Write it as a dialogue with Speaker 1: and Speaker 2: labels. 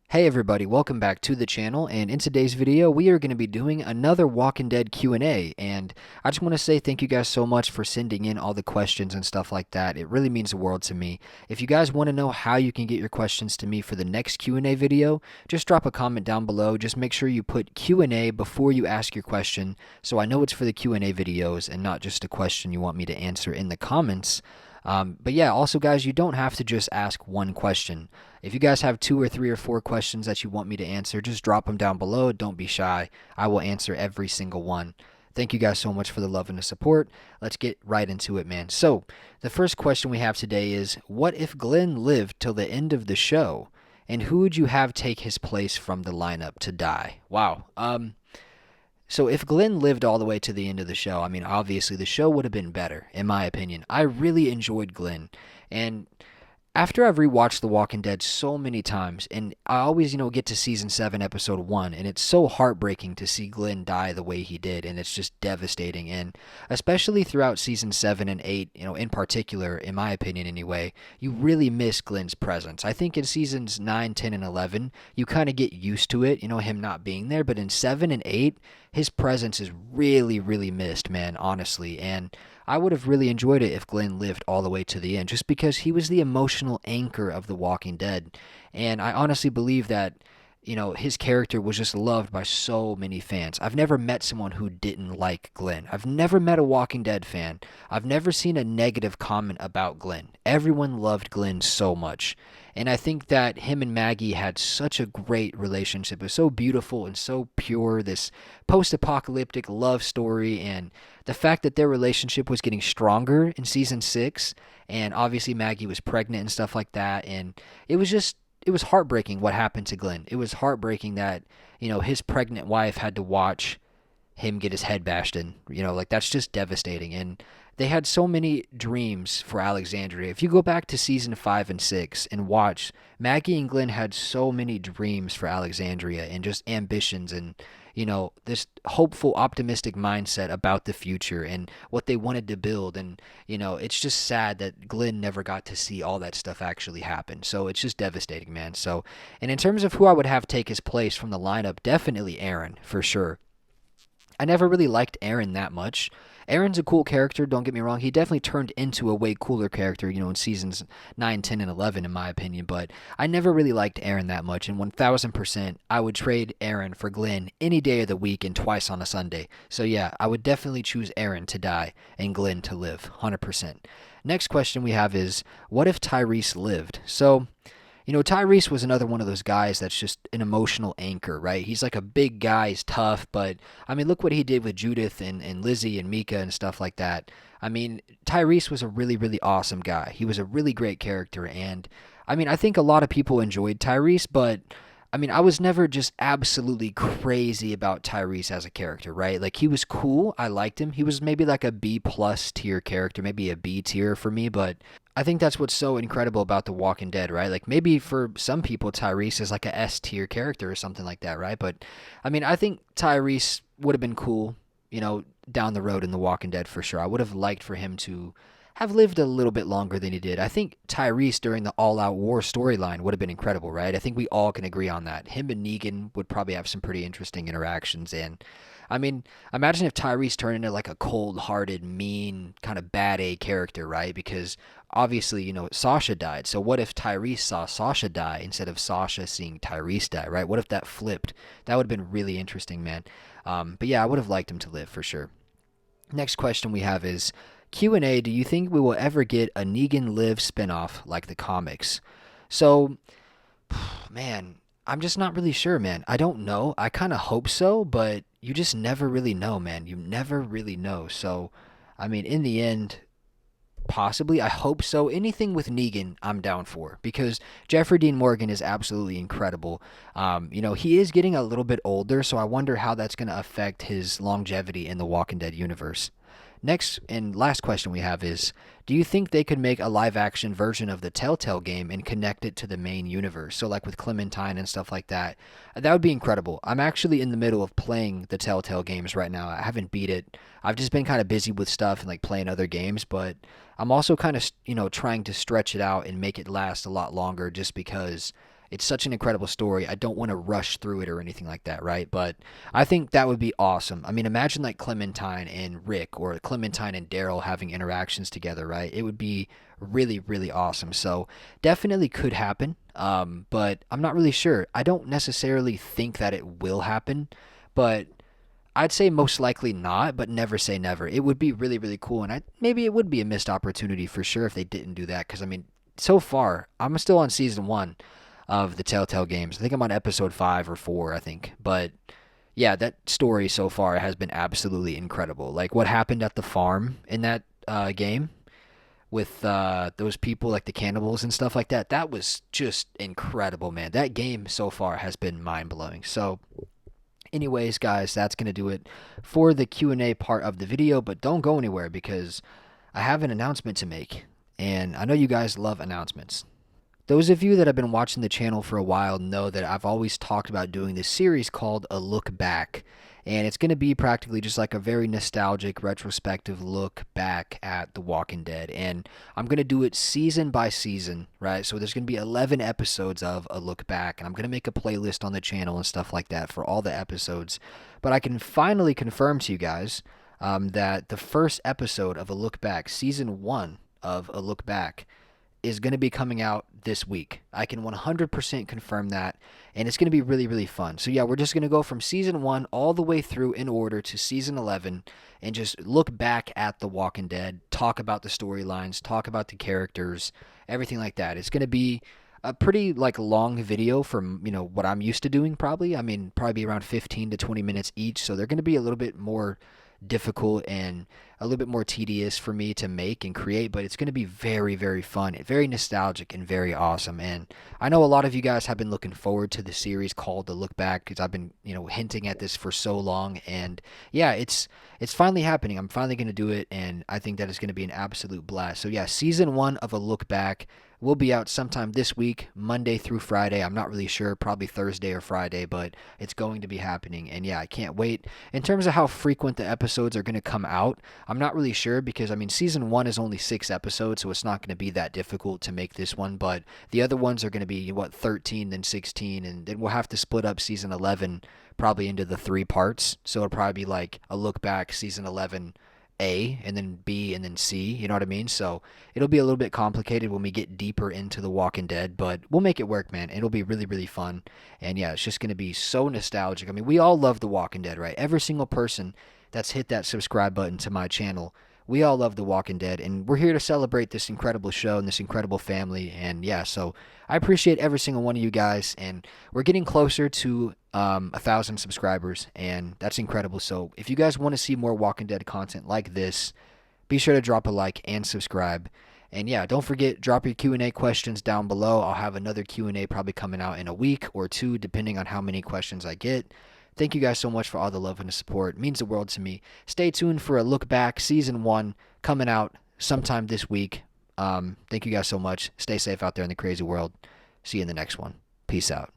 Speaker 1: Hey everybody, welcome back to the channel, and in today's video we are going to be doing another Walking Dead Q&A, and I just want to say thank you guys so much for sending in all the questions and stuff like that. It really means the world to me. If you guys want to know how you can get your questions to me for the next Q&A video, just drop a comment down below. Just make sure you put Q&A before you ask your question so I know it's for the Q&A videos and not just a question you want me to answer in the comments. But yeah, also guys, you don't have to just ask one question. If you guys have two or three or four questions that you want me to answer, just drop them down below. Don't be shy. I will answer every single one. Thank you guys so much for the love and the support. Let's get right into it, man. So, the first question we have today is, what if Glenn lived till the end of the show? And who would you have take his place from the lineup to die? Wow. So if Glenn lived all the way to the end of the show, I mean, obviously the show would have been better, in my opinion. I really enjoyed Glenn. And after I've rewatched The Walking Dead so many times, and I always, get to season 7, episode 1, and it's so heartbreaking to see Glenn die the way he did, and it's just devastating. And especially throughout season 7 and 8, in particular, in my opinion anyway, you really miss Glenn's presence. I think in seasons 9, 10, and 11, you kind of get used to it, him not being there, but in 7 and 8, his presence is really, really missed, man, honestly. And I would have really enjoyed it if Glenn lived all the way to the end, just because he was the emotional anchor of The Walking Dead. And I honestly believe that, his character was just loved by so many fans. I've never met someone who didn't like Glenn. I've never met a Walking Dead fan. I've never seen a negative comment about Glenn. Everyone loved Glenn so much. And I think that him and Maggie had such a great relationship. It was so beautiful and so pure, this post apocalyptic love story. And the fact that their relationship was getting stronger in season 6, and obviously Maggie was pregnant and stuff like that. And it was heartbreaking what happened to Glenn. It was heartbreaking that, his pregnant wife had to watch him get his head bashed in. Like that's just devastating. And they had so many dreams for Alexandria. If you go back to season 5 and 6 and watch, Maggie and Glenn had so many dreams for Alexandria and just ambitions and, this hopeful, optimistic mindset about the future and what they wanted to build. And, it's just sad that Glenn never got to see all that stuff actually happen. So it's just devastating, man. So, and in terms of who I would have take his place from the lineup, definitely Aaron, for sure. I never really liked Aaron that much. Aaron's a cool character, don't get me wrong. He definitely turned into a way cooler character, in seasons 9, 10, and 11, in my opinion. But I never really liked Aaron that much. And 1000%, I would trade Aaron for Glenn any day of the week and twice on a Sunday. So yeah, I would definitely choose Aaron to die and Glenn to live, 100%. Next question we have is, what if Tyrese lived? So, Tyrese was another one of those guys that's just an emotional anchor, right? He's like a big guy, he's tough, but I mean, look what he did with Judith and Lizzie and Mika and stuff like that. I mean, Tyrese was a really, really awesome guy. He was a really great character, and I mean, I think a lot of people enjoyed Tyrese, but I mean, I was never just absolutely crazy about Tyrese as a character, right? Like he was cool. I liked him. He was maybe like a B plus tier character, maybe a B tier for me, but I think that's what's so incredible about The Walking Dead, right? Like maybe for some people Tyrese is like a S tier character or something like that, right? But I mean, I think Tyrese would have been cool, down the road in The Walking Dead for sure. I would have liked for him to have lived a little bit longer than he did. I think Tyrese during the All Out War storyline would have been incredible, right? I think we all can agree on that. Him and Negan would probably have some pretty interesting interactions. And I mean, imagine if Tyrese turned into like a cold hearted, mean, kind of bad A character, right? Because obviously, Sasha died. So what if Tyrese saw Sasha die instead of Sasha seeing Tyrese die, right? What if that flipped? That would have been really interesting, man. But yeah, I would have liked him to live for sure. Next question we have is, Q&A, do you think we will ever get a Negan Live spinoff like the comics? So, man, I'm just not really sure, man. I don't know. I kind of hope so, but you just never really know, man. You never really know. So, I mean, in the end, possibly. I hope so. Anything with Negan, I'm down for because Jeffrey Dean Morgan is absolutely incredible. He is getting a little bit older, so I wonder how that's going to affect his longevity in the Walking Dead universe. Next and last question we have is, do you think they could make a live action version of the Telltale game and connect it to the main universe? So like with Clementine and stuff like that. That would be incredible. I'm actually in the middle of playing the Telltale games right now. I haven't beat it. I've just been kind of busy with stuff and like playing other games, but I'm also kind of, trying to stretch it out and make it last a lot longer just because it's such an incredible story. I don't want to rush through it or anything like that, right? But I think that would be awesome. I mean, imagine like Clementine and Rick or Clementine and Daryl having interactions together, right? It would be really, really awesome. So definitely could happen. But I'm not really sure. I don't necessarily think that it will happen, but I'd say most likely not, but never say never. It would be really, really cool, and maybe it would be a missed opportunity for sure if they didn't do that. Because I mean, so far I'm still on season 1 of the Telltale Games. I think I'm on episode 5 or 4, I think. But yeah, that story so far has been absolutely incredible. Like what happened at the farm in that game with those people, like the cannibals and stuff like that. That was just incredible, man. That game so far has been mind blowing. So anyways, guys, that's going to do it for the Q&A part of the video, but don't go anywhere because I have an announcement to make, and I know you guys love announcements. Those of you that have been watching the channel for a while know that I've always talked about doing this series called A Look Back, and it's going to be practically just like a very nostalgic, retrospective look back at The Walking Dead, and I'm going to do it season by season, right? So there's going to be 11 episodes of A Look Back, and I'm going to make a playlist on the channel and stuff like that for all the episodes, but I can finally confirm to you guys that the first episode of A Look Back, season 1 of A Look Back, is going to be coming out this week. I can 100% confirm that, and it's going to be really, really fun. So yeah, we're just going to go from season 1 all the way through in order to season 11 and just look back at The Walking Dead, talk about the storylines, talk about the characters, everything like that. It's going to be a pretty like long video from, what I'm used to doing probably. I mean, probably around 15 to 20 minutes each, so they're going to be a little bit more difficult and a little bit more tedious for me to make and create, but it's going to be very, very fun, very nostalgic, and very awesome. And I know a lot of you guys have been looking forward to the series called The Look Back because I've been, hinting at this for so long. And yeah, it's finally happening. I'm finally going to do it, and I think that is going to be an absolute blast. So yeah, season 1 of A Look Back will be out sometime this week, Monday through Friday. I'm not really sure, probably Thursday or Friday, but it's going to be happening. And yeah, I can't wait. In terms of how frequent the episodes are going to come out, I'm not really sure because, I mean, season 1 is only 6 episodes, so it's not going to be that difficult to make this one. But the other ones are going to be, 13, then 16, and then we'll have to split up season 11 probably into the 3 parts. So it'll probably be like a look back, season 11 A, and then B, and then C, you know what I mean? So it'll be a little bit complicated when we get deeper into The Walking Dead, but we'll make it work, man. It'll be really, really fun. And yeah, it's just going to be so nostalgic. I mean, we all love The Walking Dead, right? Every single person that's hit that subscribe button to my channel, we all love The Walking Dead, and we're here to celebrate this incredible show and this incredible family. And yeah, so I appreciate every single one of you guys, and we're getting closer to 1,000 subscribers, and that's incredible. So if you guys want to see more Walking Dead content like this, be sure to drop a like and subscribe. And yeah, don't forget, drop your Q&A questions down below. I'll have another Q&A probably coming out in a week or 2, depending on how many questions I get. Thank you guys so much for all the love and the support. It means the world to me. Stay tuned for A Look Back Season 1 coming out sometime this week. Thank you guys so much. Stay safe out there in the crazy world. See you in the next one. Peace out.